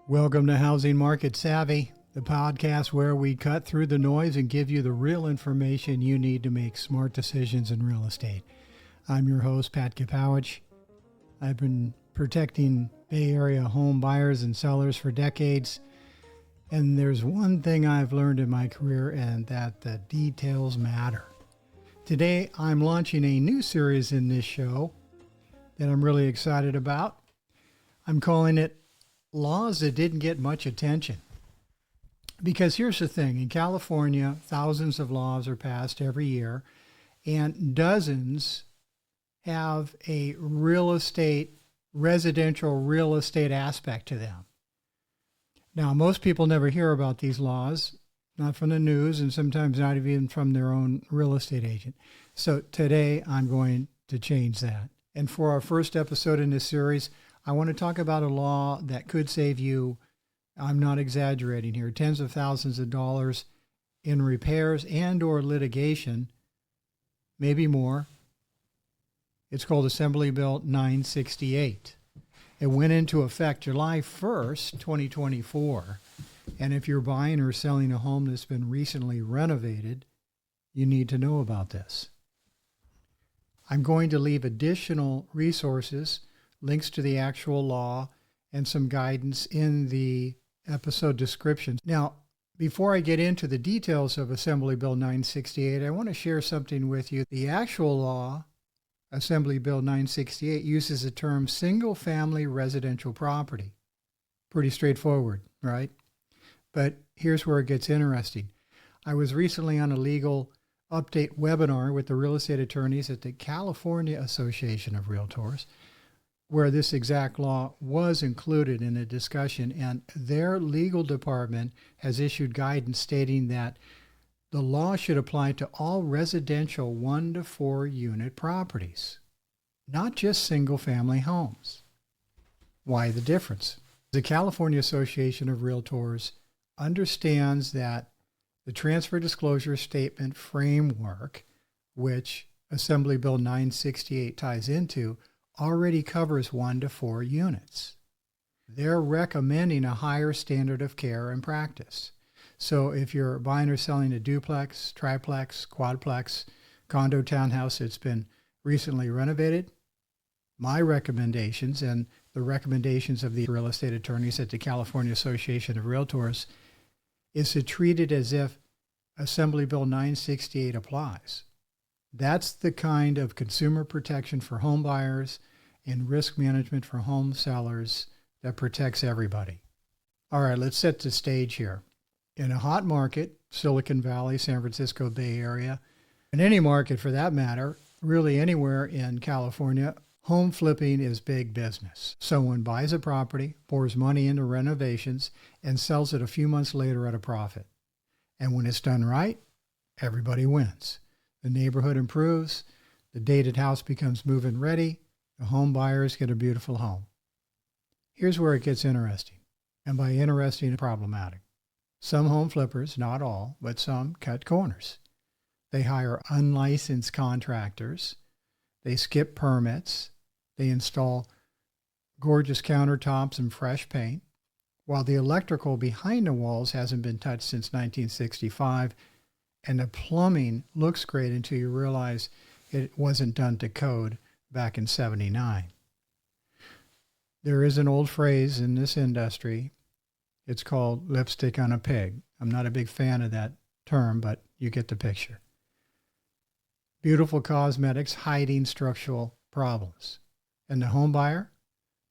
Welcome to Housing Market Savvy, the podcast where we cut through the noise and give you the real information you need to make smart decisions in real estate. I'm your host, Pat Kapowich. I've been protecting Bay Area home buyers and sellers for decades, and there's one thing I've learned in my career, and that the details matter. Today, I'm launching a new series in this show that I'm really excited about. I'm calling it Laws That Didn't Get Much Attention. Because here's the thing, in California, thousands of laws are passed every year, and dozens have a residential real estate aspect to them. Now, most people never hear about these laws, not from the news, and sometimes not even from their own real estate agent. So today, I'm going to change that. And for our first episode in this series, I want to talk about a law that could save you, I'm not exaggerating here, tens of thousands of dollars in repairs and or litigation, maybe more. It's called Assembly Bill 968. It went into effect July 1st, 2024. And if you're buying or selling a home that's been recently renovated, you need to know about this. I'm going to leave additional resources, links to the actual law, and some guidance in the episode description. Now, before I get into the details of Assembly Bill 968, I want to share something with you. The actual law, Assembly Bill 968, uses the term single-family residential property. Pretty straightforward, right? But here's where it gets interesting. I was recently on a legal update webinar with the real estate attorneys at the California Association of Realtors, where this exact law was included in a discussion, and their legal department has issued guidance stating that the law should apply to all residential 1 to 4 unit properties, not just single-family homes. Why the difference? The California Association of Realtors understands that the transfer disclosure statement framework, which Assembly Bill 968 ties into, already covers 1 to 4 units. They're recommending a higher standard of care and practice. So if you're buying or selling a duplex, triplex, quadplex, condo, townhouse that's been recently renovated, my recommendations and the recommendations of the real estate attorneys at the California Association of Realtors is to treat it as if Assembly Bill 968 applies. That's the kind of consumer protection for home buyers and risk management for home sellers that protects everybody. All right, let's set the stage here. In a hot market, Silicon Valley, San Francisco Bay Area, and any market for that matter, really anywhere in California, home flipping is big business. Someone buys a property, pours money into renovations, and sells it a few months later at a profit. And when it's done right, everybody wins. The neighborhood improves, the dated house becomes move-in ready, the home buyers get a beautiful home. Here's where it gets interesting, and by interesting, problematic. Some home flippers, not all, but some, cut corners. They hire unlicensed contractors, they skip permits, they install gorgeous countertops and fresh paint, while the electrical behind the walls hasn't been touched since 1965, and the plumbing looks great until you realize it wasn't done to code back in '79. There is an old phrase in this industry. It's called lipstick on a pig. I'm not a big fan of that term, but you get the picture. Beautiful cosmetics hiding structural problems. And the home buyer,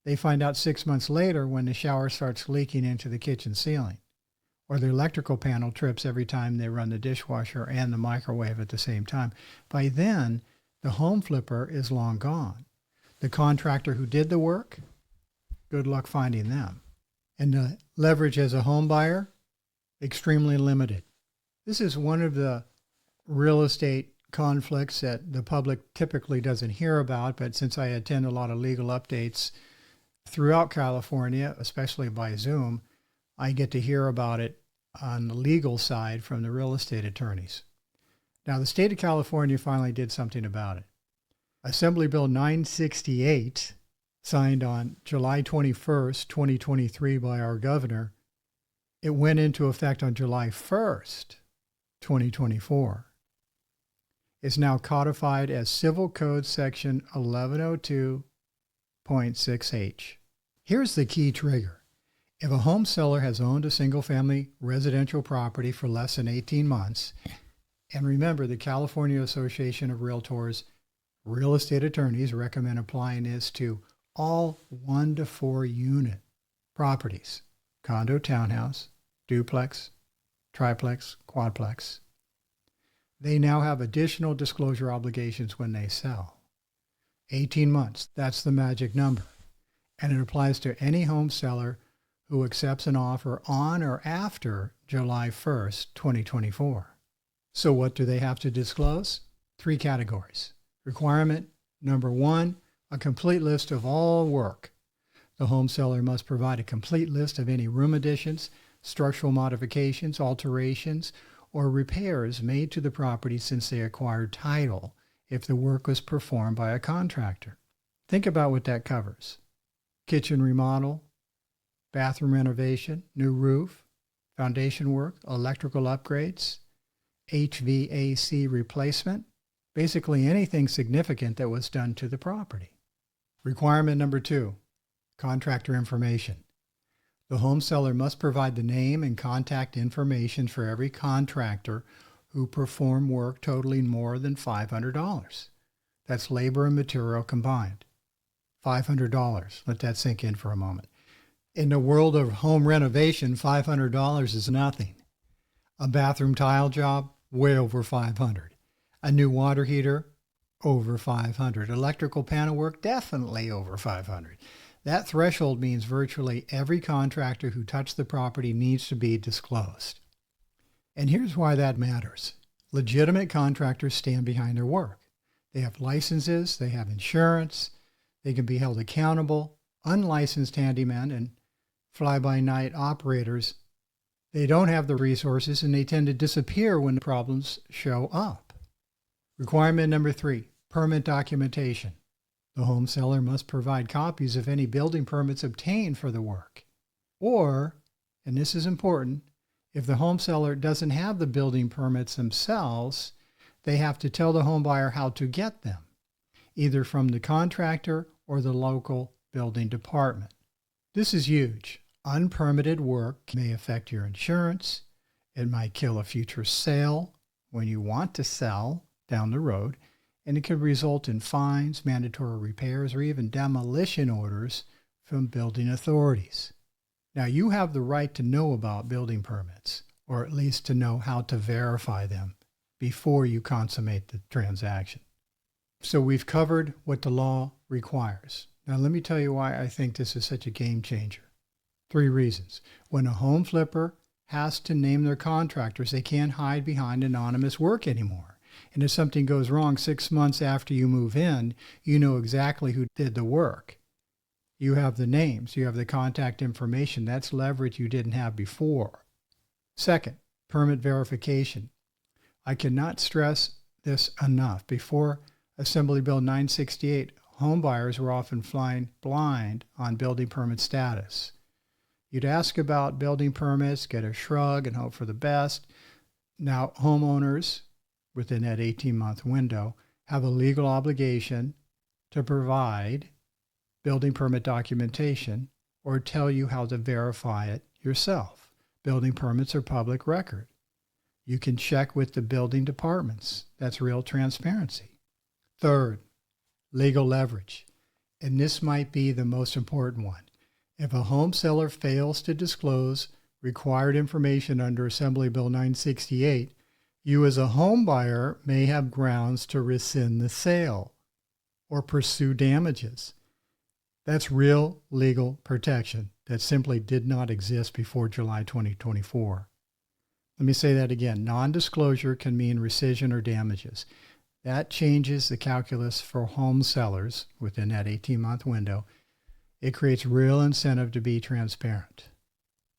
they find out 6 months later when the shower starts leaking into the kitchen ceiling, or the electrical panel trips every time they run the dishwasher and the microwave at the same time. By then, the home flipper is long gone. The contractor who did the work, good luck finding them. And the leverage as a home buyer, extremely limited. This is one of the real estate conflicts that the public typically doesn't hear about, but since I attend a lot of legal updates throughout California, especially by Zoom, I get to hear about it on the legal side from the real estate attorneys. Now, the state of California finally did something about it. Assembly Bill 968 signed on July 21st, 2023 by our governor, it went into effect on July 1st, 2024. It's now codified as Civil Code Section 1102.6H. Here's the key trigger. If a home seller has owned a single-family residential property for less than 18 months, and remember, the California Association of Realtors real estate attorneys recommend applying this to all 1 to 4 unit properties, condo, townhouse, duplex, triplex, quadplex. They now have additional disclosure obligations when they sell. 18 months, that's the magic number. And it applies to any home seller who accepts an offer on or after July 1st, 2024. So what do they have to disclose? 3 categories. Requirement number 1, a complete list of all work. The home seller must provide a complete list of any room additions, structural modifications, alterations, or repairs made to the property since they acquired title if the work was performed by a contractor. Think about what that covers. Kitchen remodel, bathroom renovation, new roof, foundation work, electrical upgrades, HVAC replacement, basically anything significant that was done to the property. Requirement number 2, contractor information. The home seller must provide the name and contact information for every contractor who performed work totaling more than $500. That's labor and material combined. $500. Let that sink in for a moment. In the world of home renovation, $500 is nothing. A bathroom tile job, way over $500. A new water heater, over $500. Electrical panel work, definitely over $500. That threshold means virtually every contractor who touched the property needs to be disclosed. And here's why that matters. Legitimate contractors stand behind their work. They have licenses, they have insurance, they can be held accountable. Unlicensed handymen and fly-by-night operators, they don't have the resources and they tend to disappear when the problems show up. Requirement number 3, permit documentation. The home seller must provide copies of any building permits obtained for the work. Or, and this is important, if the home seller doesn't have the building permits themselves, they have to tell the home buyer how to get them, either from the contractor or the local building department. This is huge. Unpermitted work may affect your insurance. It might kill a future sale when you want to sell down the road, and it could result in fines, mandatory repairs, or even demolition orders from building authorities. Now, you have the right to know about building permits, or at least to know how to verify them before you consummate the transaction. So we've covered what the law requires. Now, let me tell you why I think this is such a game changer. 3 reasons. When a home flipper has to name their contractors, they can't hide behind anonymous work anymore. And if something goes wrong 6 months after you move in, you know exactly who did the work. You have the names, you have the contact information. That's leverage you didn't have before. Second, permit verification. I cannot stress this enough. Before Assembly Bill 968, home buyers were often flying blind on building permit status. You'd ask about building permits, get a shrug, and hope for the best. Now, homeowners, within that 18-month window, have a legal obligation to provide building permit documentation or tell you how to verify it yourself. Building permits are public record. You can check with the building departments. That's real transparency. Third, legal leverage. And this might be the most important one. If a home seller fails to disclose required information under Assembly Bill 968, you as a home buyer may have grounds to rescind the sale or pursue damages. That's real legal protection that simply did not exist before July 2024. Let me say that again. Non-disclosure can mean rescission or damages. That changes the calculus for home sellers within that 18-month window. It creates real incentive to be transparent.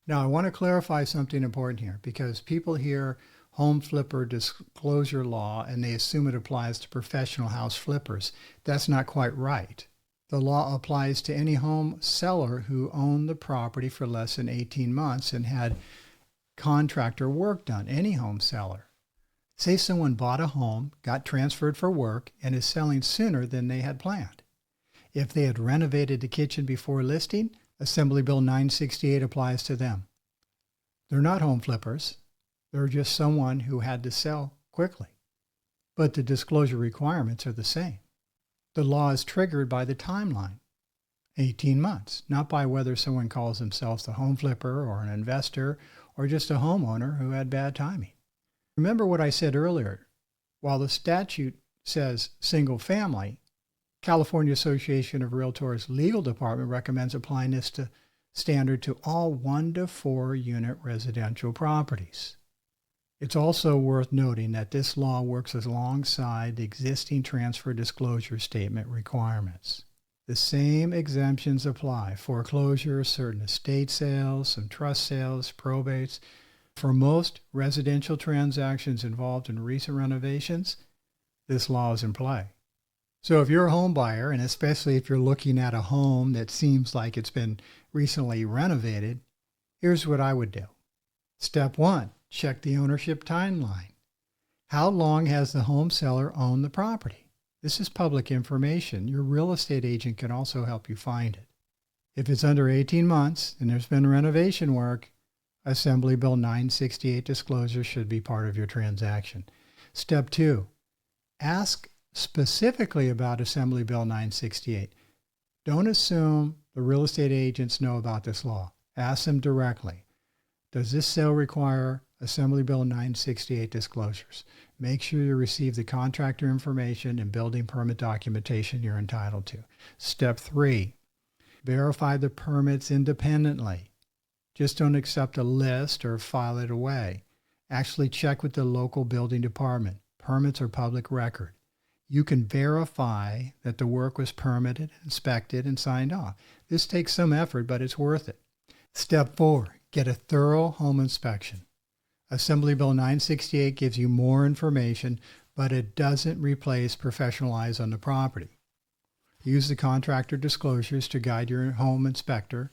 Now, I want to clarify something important here because people hear home flipper disclosure law and they assume it applies to professional house flippers. That's not quite right. The law applies to any home seller who owned the property for less than 18 months and had contractor work done, any home seller. Say someone bought a home, got transferred for work, and is selling sooner than they had planned. If they had renovated the kitchen before listing, Assembly Bill 968 applies to them. They're not home flippers. They're just someone who had to sell quickly. But the disclosure requirements are the same. The law is triggered by the timeline, 18 months, not by whether someone calls themselves a home flipper or an investor or just a homeowner who had bad timing. Remember what I said earlier. While the statute says single family, California Association of Realtors legal department recommends applying this standard to all 1 to 4 unit residential properties. It's also worth noting that this law works alongside the existing transfer disclosure statement requirements. The same exemptions apply: foreclosure, certain estate sales, some trust sales, probates. For most residential transactions involved in recent renovations, this law is in play. So if you're a home buyer, and especially if you're looking at a home that seems like it's been recently renovated, here's what I would do. Step 1, check the ownership timeline. How long has the home seller owned the property? This is public information. Your real estate agent can also help you find it. If it's under 18 months and there's been renovation work, Assembly Bill 968 disclosure should be part of your transaction. Step 2, ask specifically about Assembly Bill 968. Don't assume the real estate agents know about this law. Ask them directly. Does this sale require Assembly Bill 968 disclosures? Make sure you receive the contractor information and building permit documentation you're entitled to. Step 3, verify the permits independently. Just don't accept a list or file it away. Actually check with the local building department. Permits are public record. You can verify that the work was permitted, inspected, and signed off. This takes some effort, but it's worth it. Step 4, get a thorough home inspection. Assembly Bill 968 gives you more information, but it doesn't replace professional eyes on the property. Use the contractor disclosures to guide your home inspector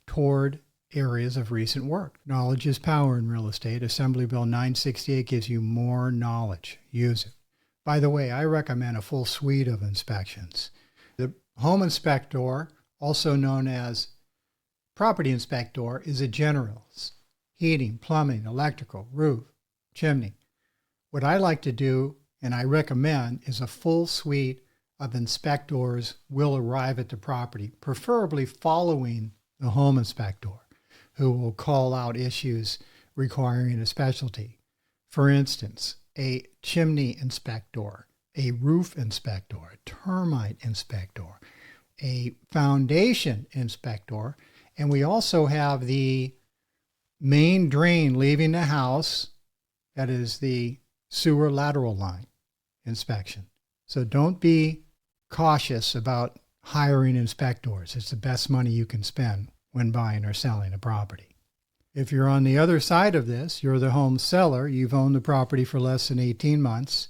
toward areas of recent work. Knowledge is power in real estate. Assembly Bill 968 gives you more knowledge. Use it. By the way, I recommend a full suite of inspections. The home inspector, also known as property inspector, is a generalist. Heating, plumbing, electrical, roof, chimney. What I like to do, and I recommend, is a full suite of inspectors will arrive at the property, preferably following the home inspector, who will call out issues requiring a specialty. For instance, a chimney inspector, a roof inspector, a termite inspector, a foundation inspector, and we also have the main drain leaving the house, that is the sewer lateral line inspection. So don't be cautious about hiring inspectors. It's the best money you can spend when buying or selling a property. If you're on the other side of this, you're the home seller, you've owned the property for less than 18 months,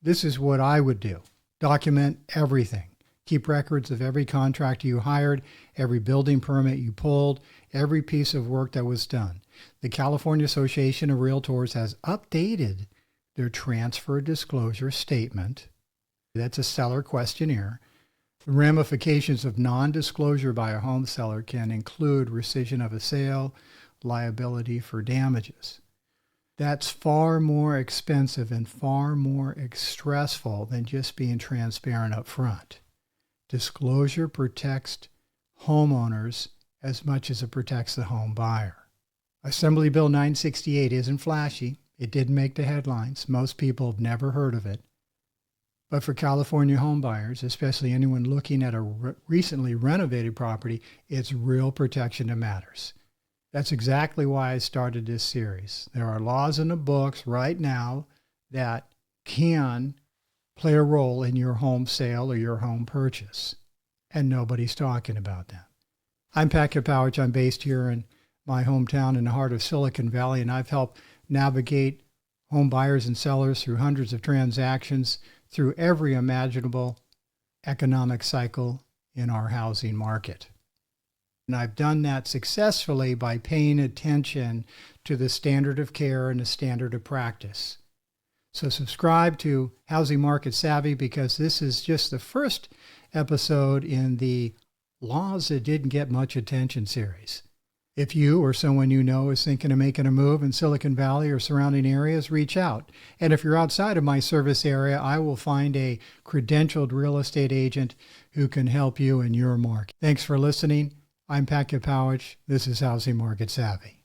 this is what I would do. Document everything. Keep records of every contractor you hired, every building permit you pulled, every piece of work that was done. The California Association of Realtors has updated their transfer disclosure statement. That's a seller questionnaire. The ramifications of non-disclosure by a home seller can include rescission of a sale, liability for damages. That's far more expensive and far more stressful than just being transparent up front. Disclosure protects homeowners as much as it protects the home buyer. Assembly Bill 968 isn't flashy. It didn't make the headlines. Most people have never heard of it. But for California home buyers, especially anyone looking at a recently renovated property, it's real protection that matters. That's exactly why I started this series. There are laws in the books right now that can play a role in your home sale or your home purchase, and nobody's talking about that. I'm Pat Kapowich. I'm based here in my hometown in the heart of Silicon Valley, and I've helped navigate home buyers and sellers through hundreds of transactions, through every imaginable economic cycle in our housing market. And I've done that successfully by paying attention to the standard of care and the standard of practice. So subscribe to Housing Market Savvy, because this is just the first episode in the Laws That Didn't Get Much Attention series. If you or someone you know is thinking of making a move in Silicon Valley or surrounding areas, reach out. And if you're outside of my service area, I will find a credentialed real estate agent who can help you in your market. Thanks for listening. I'm Pat Kapowich. This is Housing Market Savvy.